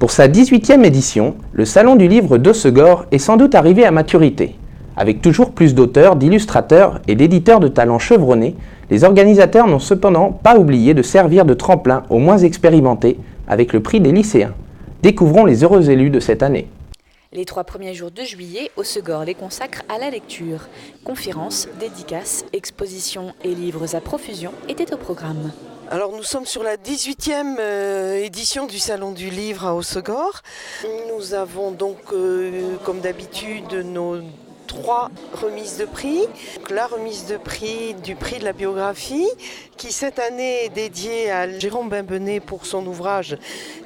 Pour sa 18e édition, le Salon du Livre d'Hossegor est sans doute arrivé à maturité. Avec toujours plus d'auteurs, d'illustrateurs et d'éditeurs de talents chevronnés, les organisateurs n'ont cependant pas oublié de servir de tremplin aux moins expérimentés avec le prix des lycéens. Découvrons les heureux élus de cette année. Les 3 premiers jours de juillet, Hossegor les consacre à la lecture. Conférences, dédicaces, expositions et livres à profusion étaient au programme. Alors nous sommes sur la 18e édition du Salon du Livre à Hossegor. Nous avons donc, comme d'habitude, nos 3 remises de prix. Donc, la remise de prix du prix de la biographie, qui cette année est dédiée à Jérôme Bimbenet pour son ouvrage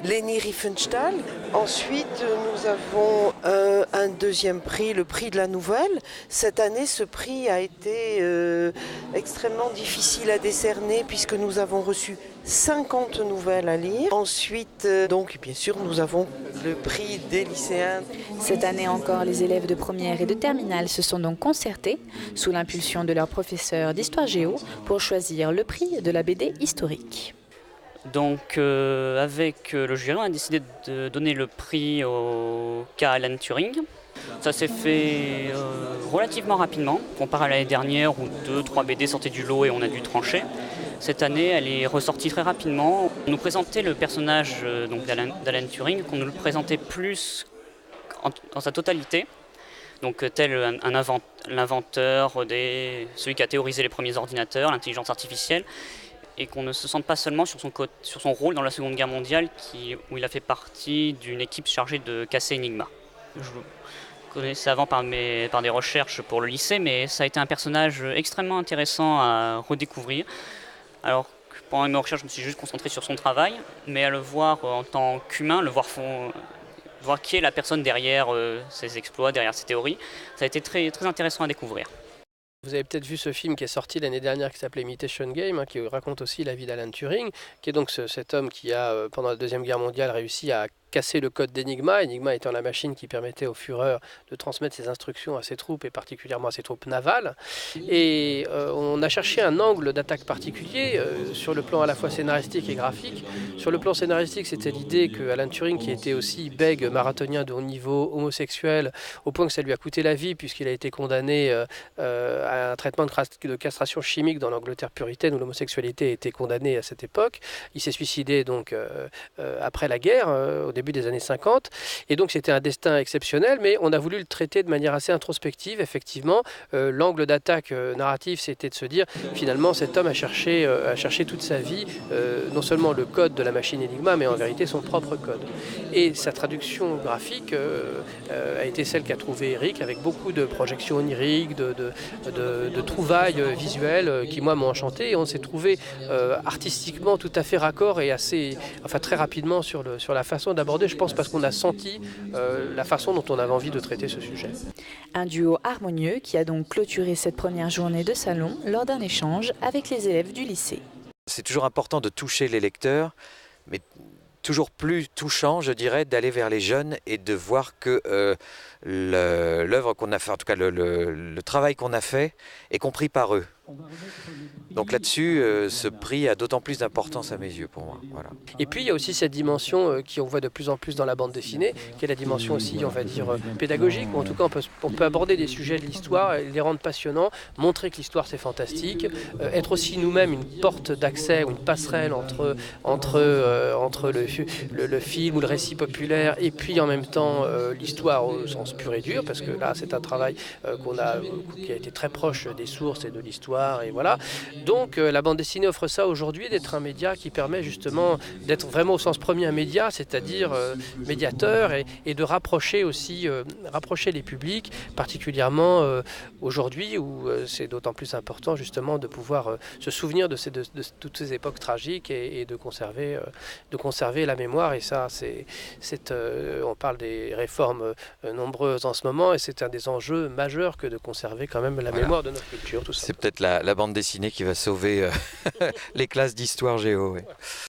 Leni Riefenstahl. Ensuite, nous avons un deuxième prix, le prix de la nouvelle. Cette année, ce prix a été extrêmement difficile à décerner puisque nous avons reçu 50 nouvelles à lire. Ensuite, donc, bien sûr, nous avons le prix des lycéens. Cette année encore, les élèves de première et de terminale se sont donc concertés, sous l'impulsion de leur professeur d'histoire géo, pour choisir le prix de la BD historique. Donc avec le jury, on a décidé de donner le prix au cas Alan Turing. Ça s'est fait relativement rapidement, comparé à l'année dernière où 2-3 BD sortaient du lot et on a dû trancher. Cette année, elle est ressortie très rapidement. On nous présentait le personnage d'Alan Turing, qu'on nous le présentait plus en sa totalité. Donc tel l'inventeur, celui qui a théorisé les premiers ordinateurs, l'intelligence artificielle, et qu'on ne se sente pas seulement sur son rôle dans la Seconde Guerre mondiale, où il a fait partie d'une équipe chargée de casser Enigma. Je le connaissais avant par des recherches pour le lycée, mais ça a été un personnage extrêmement intéressant à redécouvrir. Alors pendant mes recherches, je me suis juste concentré sur son travail, mais à le voir en tant qu'humain, voir qui est la personne derrière ses exploits, derrière ses théories, ça a été très, très intéressant à découvrir. Vous avez peut-être vu ce film qui est sorti l'année dernière qui s'appelait Imitation Game, qui raconte aussi la vie d'Alan Turing, qui est donc cet homme qui a, pendant la Deuxième Guerre mondiale, réussi à casser le code d'Enigma, Enigma étant la machine qui permettait au Führer de transmettre ses instructions à ses troupes, et particulièrement à ses troupes navales. Et on a cherché un angle d'attaque particulier, sur le plan à la fois scénaristique et graphique. Sur le plan scénaristique, c'était l'idée que Alan Turing, qui était aussi bègue marathonien de haut niveau, homosexuel, au point que ça lui a coûté la vie, puisqu'il a été condamné à un traitement de castration chimique dans l'Angleterre puritaine, où l'homosexualité était condamnée à cette époque. Il s'est suicidé donc après la guerre, au début des années 50, et donc c'était un destin exceptionnel, mais on a voulu le traiter de manière assez introspective. Effectivement, l'angle d'attaque narratif, c'était de se dire, finalement, cet homme a cherché toute sa vie, non seulement le code de la machine Enigma, mais en vérité son propre code. Et sa traduction graphique a été celle qu'a trouvée Eric, avec beaucoup de projections oniriques, de trouvailles visuelles qui, moi, m'ont enchanté, et on s'est trouvé artistiquement tout à fait raccord et très rapidement sur la façon d'aborder, je pense, parce qu'on a senti la façon dont on avait envie de traiter ce sujet. Un duo harmonieux qui a donc clôturé cette première journée de salon lors d'un échange avec les élèves du lycée. C'est toujours important de toucher les lecteurs, mais toujours plus touchant, je dirais, d'aller vers les jeunes et de voir que l'œuvre qu'on a fait, en tout cas le travail qu'on a fait, est compris par eux. Donc là-dessus, ce prix a d'autant plus d'importance à mes yeux pour moi. Voilà. Et puis il y a aussi cette dimension qu'on voit de plus en plus dans la bande dessinée, qui est la dimension aussi, on va dire, pédagogique, ou en tout cas on peut aborder des sujets de l'histoire, les rendre passionnants, montrer que l'histoire c'est fantastique, être aussi nous-mêmes une porte d'accès ou une passerelle entre le film ou le récit populaire et puis en même temps l'histoire au sens pur et dur, parce que là c'est un travail qui a été très proche des sources et de l'histoire, et voilà. Donc la bande dessinée offre ça aujourd'hui, d'être un média qui permet justement d'être vraiment au sens premier un média, c'est-à-dire médiateur, et de rapprocher aussi les publics, particulièrement aujourd'hui où c'est d'autant plus important justement de pouvoir se souvenir de toutes ces époques tragiques et de conserver la mémoire. Et ça, on parle des réformes nombreuses en ce moment, et c'est un des enjeux majeurs que de conserver quand même la mémoire de notre culture. C'est peut-être la bande dessinée qui va sauver les classes d'histoire géo. Ouais.